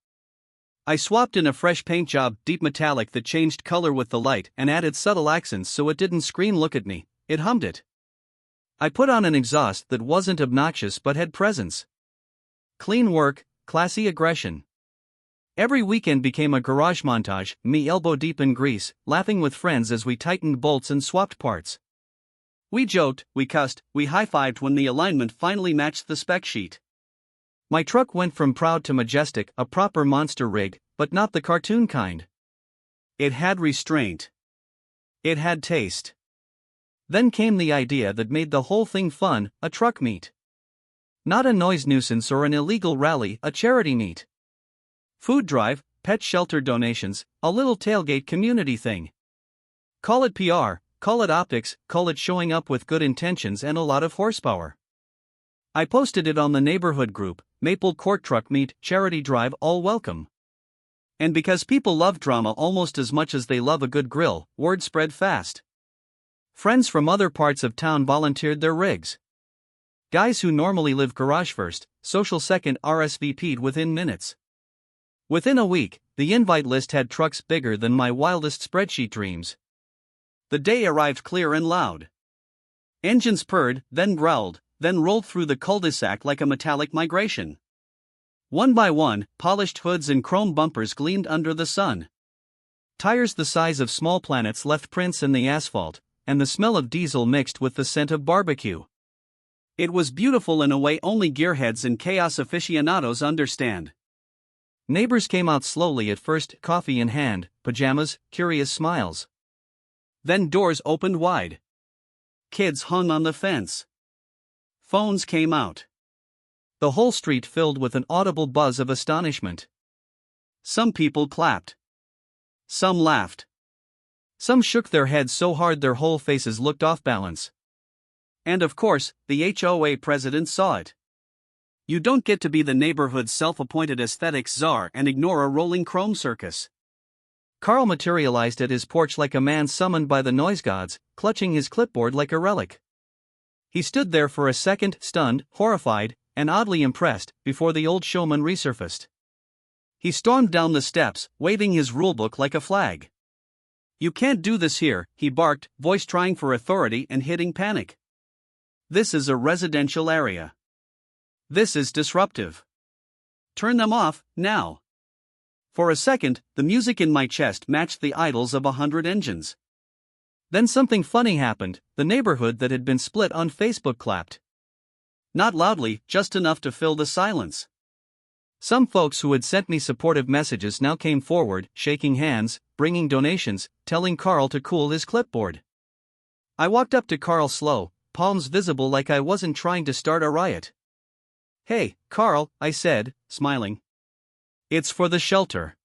I swapped in a fresh paint job, deep metallic that changed color with the light and added subtle accents so it didn't scream look at me, it hummed it. I put on an exhaust that wasn't obnoxious but had presence. Clean work, classy aggression. Every weekend became a garage montage, me elbow deep in grease, laughing with friends as we tightened bolts and swapped parts. We joked, we cussed, we high-fived when the alignment finally matched the spec sheet. My truck went from proud to majestic, a proper monster rig, but not the cartoon kind. It had restraint. It had taste. Then came the idea that made the whole thing fun, a truck meet. Not a noise nuisance or an illegal rally, a charity meet. Food drive, pet shelter donations, a little tailgate community thing. Call it PR, call it optics, call it showing up with good intentions and a lot of horsepower. I posted it on the neighborhood group, Maple Court Truck Meet, Charity Drive, all welcome. And because people love drama almost as much as they love a good grill, word spread fast. Friends from other parts of town volunteered their rigs. Guys who normally live garage first, social second RSVP'd within minutes. Within a week, the invite list had trucks bigger than my wildest spreadsheet dreams. The day arrived clear and loud. Engines purred, then growled, then rolled through the cul-de-sac like a metallic migration. One by one, polished hoods and chrome bumpers gleamed under the sun. Tires the size of small planets left prints in the asphalt, and the smell of diesel mixed with the scent of barbecue. It was beautiful in a way only gearheads and chaos aficionados understand. Neighbors came out slowly at first, coffee in hand, pajamas, curious smiles. Then doors opened wide. Kids hung on the fence. Phones came out. The whole street filled with an audible buzz of astonishment. Some people clapped. Some laughed. Some shook their heads so hard their whole faces looked off balance. And of course, the HOA president saw it. You don't get to be the neighborhood's self-appointed aesthetics czar and ignore a rolling chrome circus. Carl materialized at his porch like a man summoned by the noise gods, clutching his clipboard like a relic. He stood there for a second, stunned, horrified, and oddly impressed, before the old showman resurfaced. He stormed down the steps, waving his rulebook like a flag. "You can't do this here," he barked, voice trying for authority and hitting panic. "This is a residential area. This is disruptive. Turn them off, now." For a second, the music in my chest matched the idles of 100 engines. Then something funny happened. The neighborhood that had been split on Facebook clapped. Not loudly, just enough to fill the silence. Some folks who had sent me supportive messages now came forward, shaking hands, bringing donations, telling Carl to cool his clipboard. I walked up to Carl slow, palms visible like I wasn't trying to start a riot. "Hey, Carl," I said, smiling. "It's for the shelter.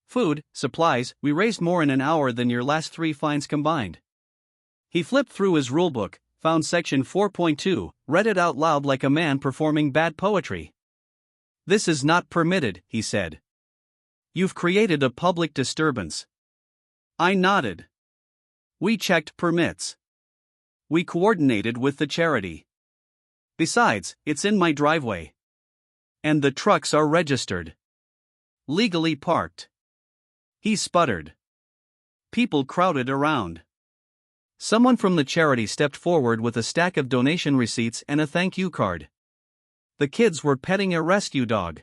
Food, supplies, we raised more in an hour than your last 3 fines combined." He flipped through his rulebook, found section 4.2, read it out loud like a man performing bad poetry. "This is not permitted," he said. "You've created a public disturbance." I nodded. "We checked permits. We coordinated with the charity. Besides, it's in my driveway. And the trucks are registered. Legally parked." He sputtered. People crowded around. Someone from the charity stepped forward with a stack of donation receipts and a thank you card. The kids were petting a rescue dog.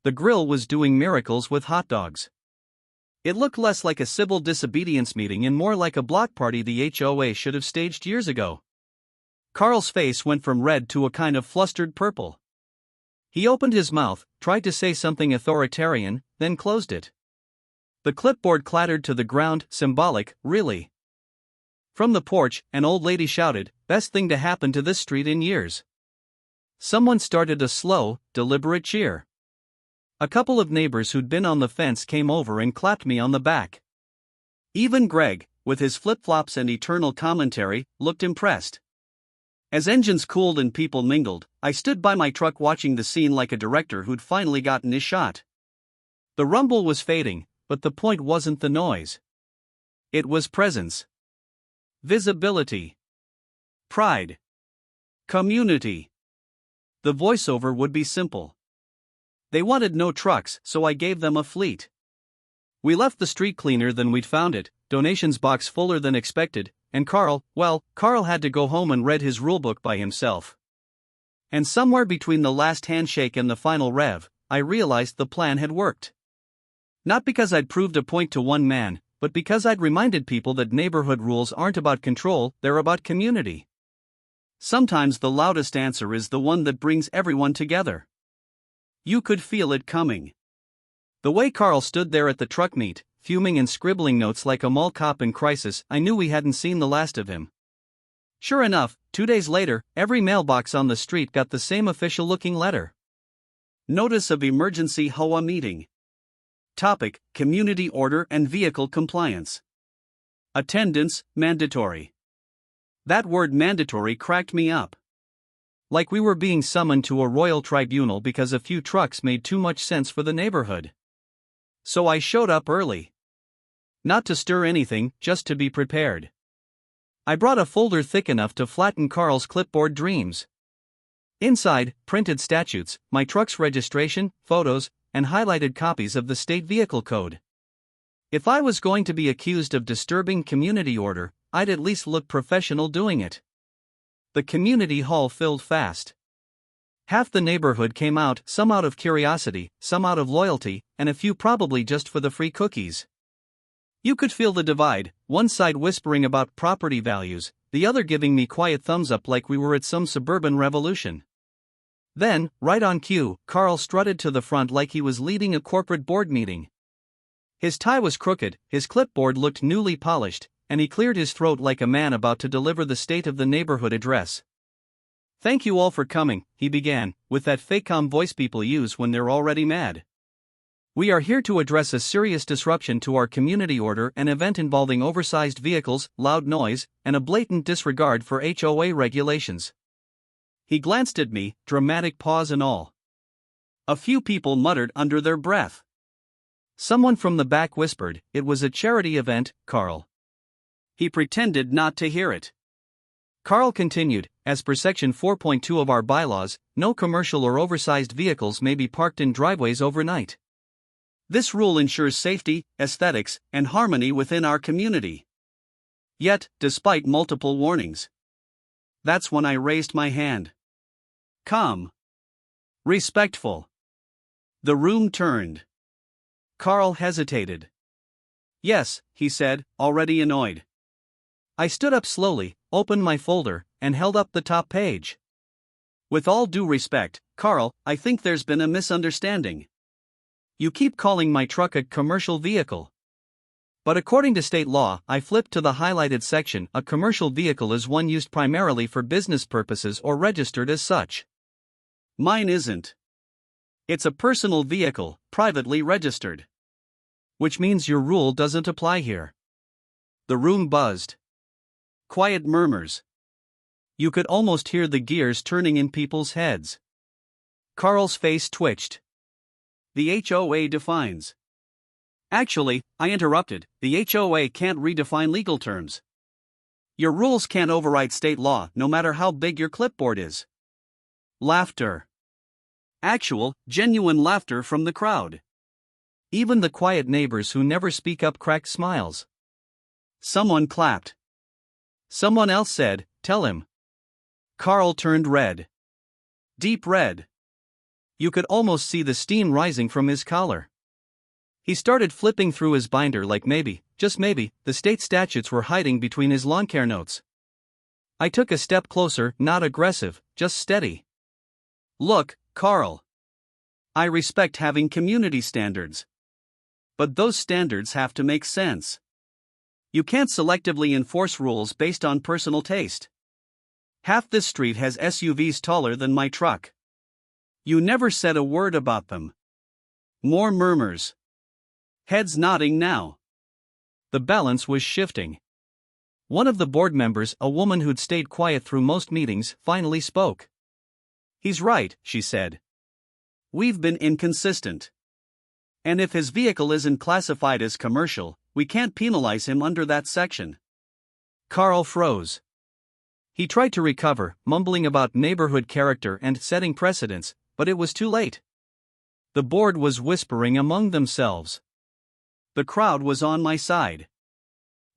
The grill was doing miracles with hot dogs. It looked less like a civil disobedience meeting and more like a block party the HOA should have staged years ago. Carl's face went from red to a kind of flustered purple. He opened his mouth, tried to say something authoritarian, then closed it. The clipboard clattered to the ground, symbolic, really. From the porch, an old lady shouted, "Best thing to happen to this street in years." Someone started a slow, deliberate cheer. A couple of neighbors who'd been on the fence came over and clapped me on the back. Even Greg, with his flip-flops and eternal commentary, looked impressed. As engines cooled and people mingled, I stood by my truck watching the scene like a director who'd finally gotten his shot. The rumble was fading, but the point wasn't the noise. It was presence. Visibility. Pride. Community. The voiceover would be simple. They wanted no trucks, so I gave them a fleet. We left the street cleaner than we'd found it, donations box fuller than expected, and Carl had to go home and read his rulebook by himself. And somewhere between the last handshake and the final rev, I realized the plan had worked. Not because I'd proved a point to one man, but because I'd reminded people that neighborhood rules aren't about control, they're about community. Sometimes the loudest answer is the one that brings everyone together. You could feel it coming. The way Carl stood there at the truck meet, fuming and scribbling notes like a mall cop in crisis, I knew we hadn't seen the last of him. Sure enough, 2 days later, every mailbox on the street got the same official-looking letter. Notice of emergency HOA meeting. Topic: Community order and vehicle compliance. Attendance, mandatory. That word mandatory cracked me up. Like we were being summoned to a royal tribunal because a few trucks made too much sense for the neighborhood. So I showed up early. Not to stir anything, just to be prepared. I brought a folder thick enough to flatten Carl's clipboard dreams. Inside, printed statutes, my truck's registration, photos, and highlighted copies of the state vehicle code. If I was going to be accused of disturbing community order, I'd at least look professional doing it. The community hall filled fast. Half the neighborhood came out, some out of curiosity, some out of loyalty, and a few probably just for the free cookies. You could feel the divide, one side whispering about property values, the other giving me quiet thumbs up like we were at some suburban revolution. Then, right on cue, Carl strutted to the front like he was leading a corporate board meeting. His tie was crooked, his clipboard looked newly polished, and he cleared his throat like a man about to deliver the State of the Neighborhood address. "Thank you all for coming," he began, with that fake calm voice people use when they're already mad. "We are here to address a serious disruption to our community order, an event involving oversized vehicles, loud noise, and a blatant disregard for HOA regulations." He glanced at me, dramatic pause and all. A few people muttered under their breath. Someone from the back whispered, "It was a charity event, Carl." He pretended not to hear it. Carl continued, as per Section 4.2 of our bylaws, no commercial or oversized vehicles may be parked in driveways overnight. This rule ensures safety, aesthetics, and harmony within our community. Yet, despite multiple warnings, that's when I raised my hand. Calm. Respectful. The room turned. Carl hesitated. Yes, he said, already annoyed. I stood up slowly, opened my folder, and held up the top page. With all due respect, Carl, I think there's been a misunderstanding. You keep calling my truck a commercial vehicle. But according to state law, I flipped to the highlighted section. A commercial vehicle is one used primarily for business purposes or registered as such. Mine isn't. It's a personal vehicle, privately registered. Which means your rule doesn't apply here. The room buzzed. Quiet murmurs. You could almost hear the gears turning in people's heads. Carl's face twitched. The HOA defines. Actually, I interrupted, the HOA can't redefine legal terms. Your rules can't override state law, no matter how big your clipboard is. Laughter. Actual, genuine laughter from the crowd. Even the quiet neighbors who never speak up cracked smiles. Someone clapped. Someone else said, "Tell him." Carl turned red. Deep red. You could almost see the steam rising from his collar. He started flipping through his binder like maybe, just maybe, the state statutes were hiding between his lawn care notes. I took a step closer, not aggressive, just steady. Look, Carl. I respect having community standards. But those standards have to make sense. You can't selectively enforce rules based on personal taste. Half this street has SUVs taller than my truck. You never said a word about them. More murmurs. Heads nodding now. The balance was shifting. One of the board members, a woman who'd stayed quiet through most meetings, finally spoke. He's right, she said. We've been inconsistent. And if his vehicle isn't classified as commercial, we can't penalize him under that section. Carl froze. He tried to recover, mumbling about neighborhood character and setting precedents, but it was too late. The board was whispering among themselves. The crowd was on my side.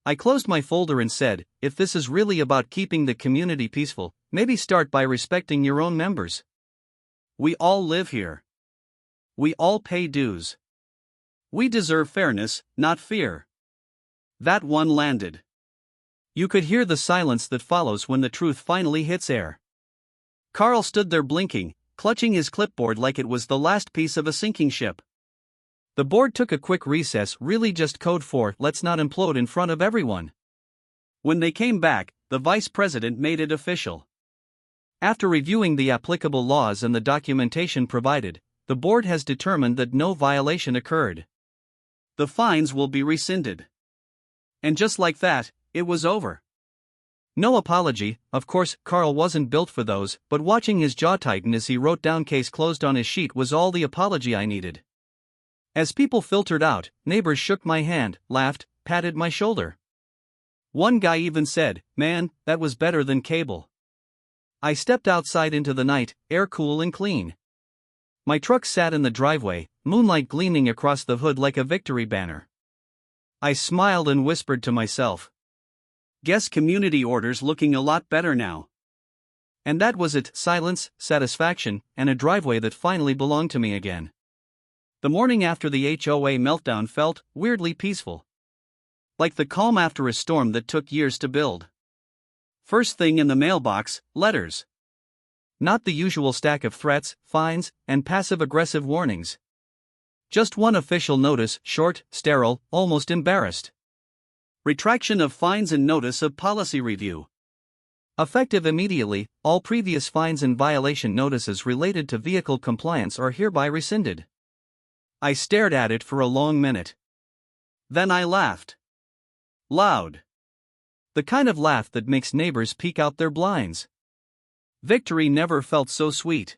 I closed my folder and said, if this is really about keeping the community peaceful, maybe start by respecting your own members. We all live here. We all pay dues. We deserve fairness, not fear. That one landed. You could hear the silence that follows when the truth finally hits air. Carl stood there blinking, clutching his clipboard like it was the last piece of a sinking ship. The board took a quick recess, really just code for let's not implode in front of everyone. When they came back, the vice president made it official. After reviewing the applicable laws and the documentation provided, the board has determined that no violation occurred. The fines will be rescinded. And just like that, it was over. No apology, of course. Carl wasn't built for those, but watching his jaw tighten as he wrote down "case closed" on his sheet was all the apology I needed. As people filtered out, neighbors shook my hand, laughed, patted my shoulder. One guy even said, "Man, that was better than cable." I stepped outside into the night, air cool and clean. My truck sat in the driveway, moonlight gleaming across the hood like a victory banner. I smiled and whispered to myself, "Guess community order's looking a lot better now." And that was it: silence, satisfaction, and a driveway that finally belonged to me again. The morning after the HOA meltdown felt weirdly peaceful. Like the calm after a storm that took years to build. First thing in the mailbox, letters. Not the usual stack of threats, fines, and passive-aggressive warnings. Just one official notice, short, sterile, almost embarrassed. Retraction of fines and notice of policy review. Effective immediately, all previous fines and violation notices related to vehicle compliance are hereby rescinded. I stared at it for a long minute. Then I laughed. Loud. The kind of laugh that makes neighbors peek out their blinds. Victory never felt so sweet.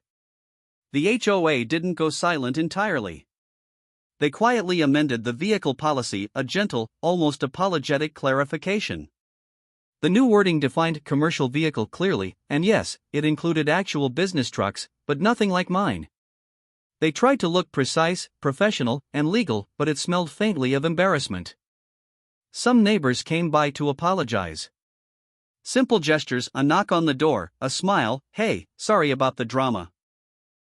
The HOA didn't go silent entirely. They quietly amended the vehicle policy, a gentle, almost apologetic clarification. The new wording defined commercial vehicle clearly, and yes, it included actual business trucks, but nothing like mine. They tried to look precise, professional, and legal, but it smelled faintly of embarrassment. Some neighbors came by to apologize. Simple gestures, a knock on the door, a smile, "Hey, sorry about the drama."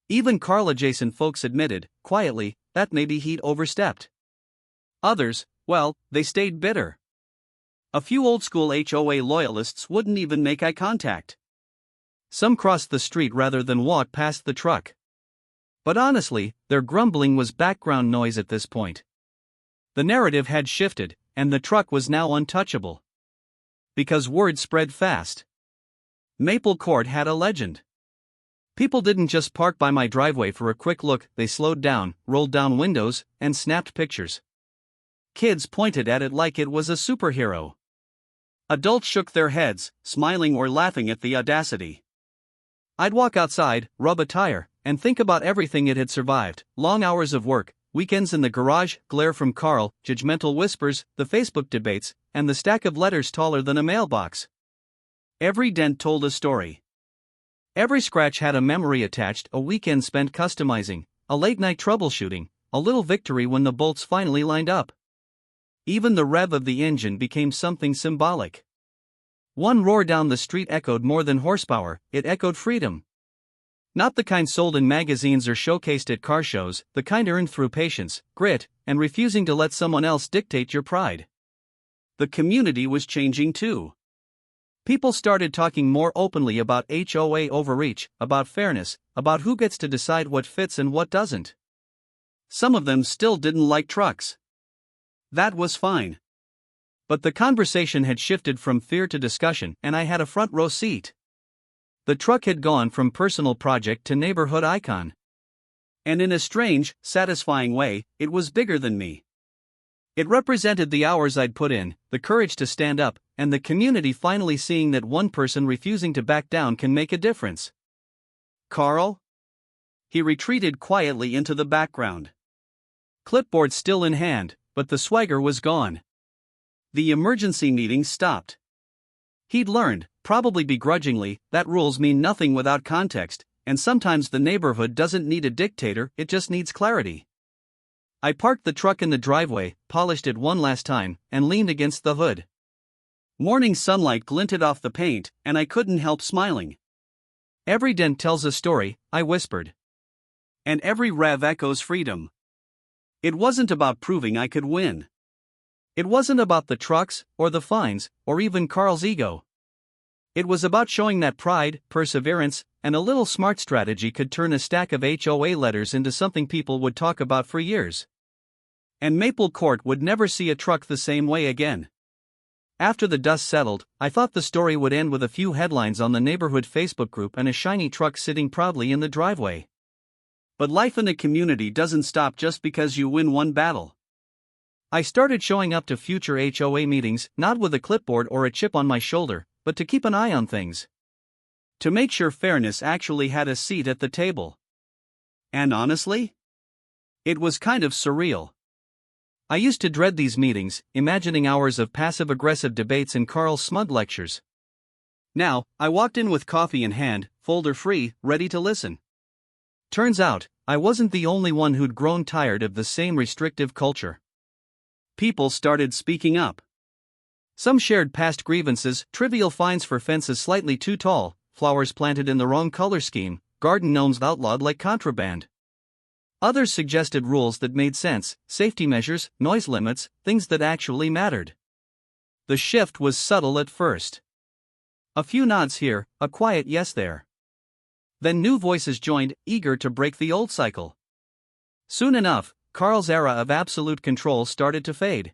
Even Carl-adjacent folks admitted, quietly, that maybe he'd overstepped. Others, well, they stayed bitter. A few old-school HOA loyalists wouldn't even make eye contact. Some crossed the street rather than walk past the truck. But honestly, their grumbling was background noise at this point. The narrative had shifted, and the truck was now untouchable. Because word spread fast. Maple Court had a legend. People didn't just park by my driveway for a quick look, they slowed down, rolled down windows, and snapped pictures. Kids pointed at it like it was a superhero. Adults shook their heads, smiling or laughing at the audacity. I'd walk outside, rub a tire, and think about everything it had survived: long hours of work, weekends in the garage, glare from Carl, judgmental whispers, the Facebook debates, and the stack of letters taller than a mailbox. Every dent told a story. Every scratch had a memory attached, a weekend spent customizing, a late-night troubleshooting, a little victory when the bolts finally lined up. Even the rev of the engine became something symbolic. One roar down the street echoed more than horsepower, it echoed freedom. Not the kind sold in magazines or showcased at car shows, the kind earned through patience, grit, and refusing to let someone else dictate your pride. The community was changing too. People started talking more openly about HOA overreach, about fairness, about who gets to decide what fits and what doesn't. Some of them still didn't like trucks. That was fine. But the conversation had shifted from fear to discussion, and I had a front row seat. The truck had gone from personal project to neighborhood icon. And in a strange, satisfying way, it was bigger than me. It represented the hours I'd put in, the courage to stand up, and the community finally seeing that one person refusing to back down can make a difference. Carl? He retreated quietly into the background. Clipboard still in hand, but the swagger was gone. The emergency meeting stopped. He'd learned, probably begrudgingly, that rules mean nothing without context, and sometimes the neighborhood doesn't need a dictator, it just needs clarity. I parked the truck in the driveway, polished it one last time, and leaned against the hood. Morning sunlight glinted off the paint, and I couldn't help smiling. Every dent tells a story, I whispered. And every rev echoes freedom. It wasn't about proving I could win. It wasn't about the trucks, or the fines, or even Carl's ego. It was about showing that pride, perseverance, and a little smart strategy could turn a stack of HOA letters into something people would talk about for years. And Maple Court would never see a truck the same way again. After the dust settled, I thought the story would end with a few headlines on the neighborhood Facebook group and a shiny truck sitting proudly in the driveway. But life in a community doesn't stop just because you win one battle. I started showing up to future HOA meetings, not with a clipboard or a chip on my shoulder, but to keep an eye on things. To make sure fairness actually had a seat at the table. And honestly, it was kind of surreal. I used to dread these meetings, imagining hours of passive-aggressive debates and Carl's smug lectures. Now, I walked in with coffee in hand, folder free, ready to listen. Turns out, I wasn't the only one who'd grown tired of the same restrictive culture. People started speaking up. Some shared past grievances, trivial fines for fences slightly too tall, flowers planted in the wrong color scheme, garden gnomes outlawed like contraband. Others suggested rules that made sense, safety measures, noise limits, things that actually mattered. The shift was subtle at first. A few nods here, a quiet yes there. Then new voices joined, eager to break the old cycle. Soon enough, Carl's era of absolute control started to fade.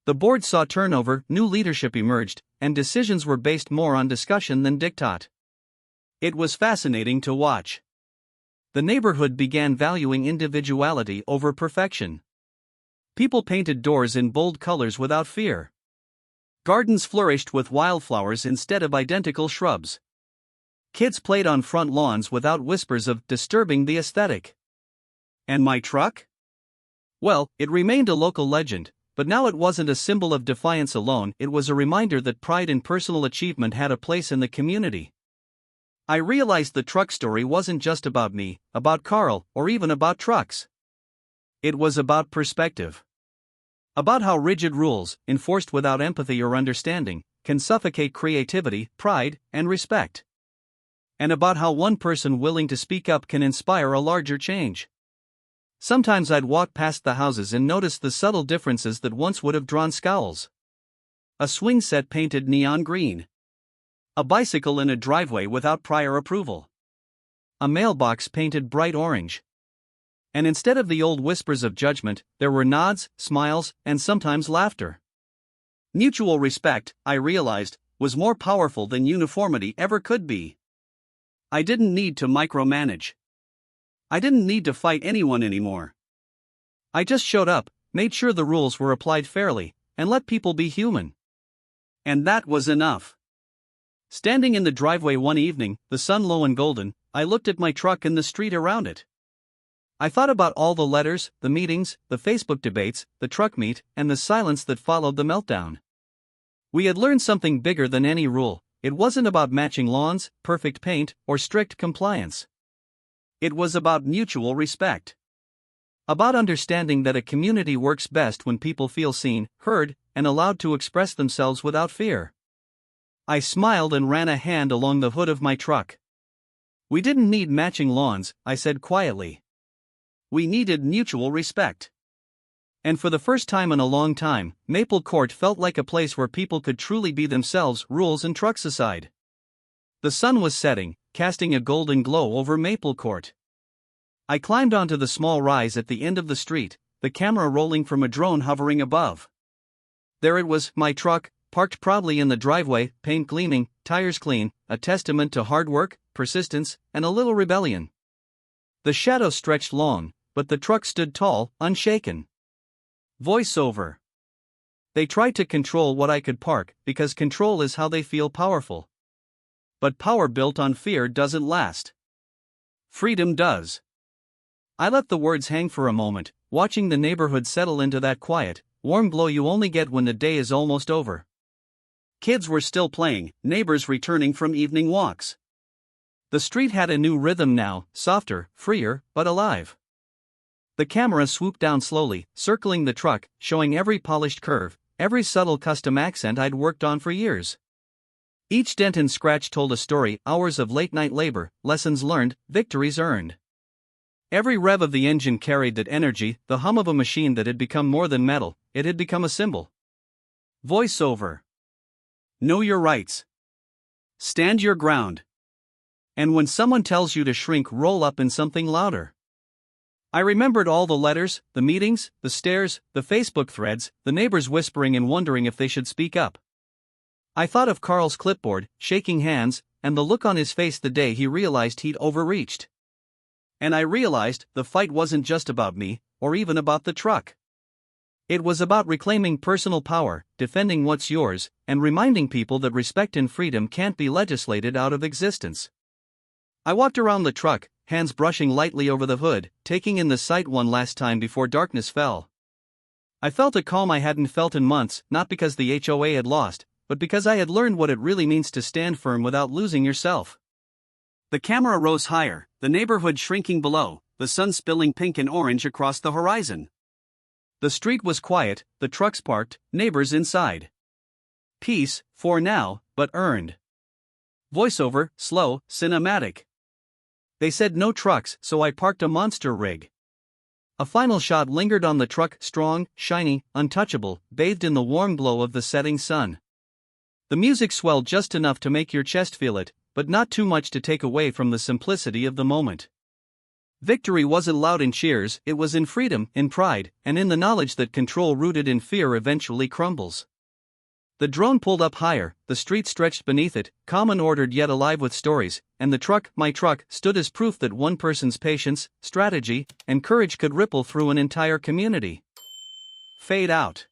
The board saw turnover, new leadership emerged, and decisions were based more on discussion than diktat. It was fascinating to watch. The neighborhood began valuing individuality over perfection. People painted doors in bold colors without fear. Gardens flourished with wildflowers instead of identical shrubs. Kids played on front lawns without whispers of disturbing the aesthetic. And my truck? Well, it remained a local legend, But now it wasn't a symbol of defiance alone, it was a reminder that pride in personal achievement had a place in the community. I realized the truck story wasn't just about me, about Carl, or even about trucks. It was about perspective. About how rigid rules, enforced without empathy or understanding, can suffocate creativity, pride, and respect. And about how one person willing to speak up can inspire a larger change. Sometimes I'd walk past the houses and notice the subtle differences that once would have drawn scowls. A swing set painted neon green. A bicycle in a driveway without prior approval. A mailbox painted bright orange. And instead of the old whispers of judgment, there were nods, smiles, and sometimes laughter. Mutual respect, I realized, was more powerful than uniformity ever could be. I didn't need to micromanage. I didn't need to fight anyone anymore. I just showed up, made sure the rules were applied fairly, and let people be human. And that was enough. Standing in the driveway one evening, the sun low and golden, I looked at my truck and the street around it. I thought about all the letters, the meetings, the Facebook debates, the truck meet, and the silence that followed the meltdown. We had learned something bigger than any rule. It wasn't about matching lawns, perfect paint, or strict compliance. It was about mutual respect. About understanding that a community works best when people feel seen, heard, and allowed to express themselves without fear. I smiled and ran a hand along the hood of my truck. We didn't need matching lawns, I said quietly. We needed mutual respect. And for the first time in a long time, Maple Court felt like a place where people could truly be themselves, rules and trucks aside. The sun was setting, casting a golden glow over Maple Court. I climbed onto the small rise at the end of the street, the camera rolling from a drone hovering above. There it was, my truck, parked proudly in the driveway, paint gleaming, tires clean, a testament to hard work, persistence, and a little rebellion. The shadow stretched long, but the truck stood tall, unshaken. Voiceover. They tried to control what I could park, because control is how they feel powerful. But power built on fear doesn't last. Freedom does. I let the words hang for a moment, watching the neighborhood settle into that quiet, warm glow you only get when the day is almost over. Kids were still playing, neighbors returning from evening walks. The street had a new rhythm now, softer, freer, but alive. The camera swooped down slowly, circling the truck, showing every polished curve, every subtle custom accent I'd worked on for years. Each dent and scratch told a story, hours of late-night labor, lessons learned, victories earned. Every rev of the engine carried that energy, the hum of a machine that had become more than metal, it had become a symbol. Voiceover. Know your rights. Stand your ground. And when someone tells you to shrink, roll up in something louder. I remembered all the letters, the meetings, the stares, the Facebook threads, the neighbors whispering and wondering if they should speak up. I thought of Carl's clipboard, shaking hands, and the look on his face the day he realized he'd overreached. And I realized the fight wasn't just about me, or even about the truck. It was about reclaiming personal power, defending what's yours, and reminding people that respect and freedom can't be legislated out of existence. I walked around the truck, hands brushing lightly over the hood, taking in the sight one last time before darkness fell. I felt a calm I hadn't felt in months, not because the HOA had lost, but because I had learned what it really means to stand firm without losing yourself. The camera rose higher, the neighborhood shrinking below, the sun spilling pink and orange across the horizon. The street was quiet, the trucks parked, neighbors inside. Peace, for now, but earned. Voiceover, slow, cinematic. They said no trucks, so I parked a monster rig. A final shot lingered on the truck, strong, shiny, untouchable, bathed in the warm glow of the setting sun. The music swelled just enough to make your chest feel it, but not too much to take away from the simplicity of the moment. Victory wasn't loud in cheers, it was in freedom, in pride, and in the knowledge that control rooted in fear eventually crumbles. The drone pulled up higher, the street stretched beneath it, calm and ordered yet alive with stories, and the truck, my truck, stood as proof that one person's patience, strategy, and courage could ripple through an entire community. Fade out.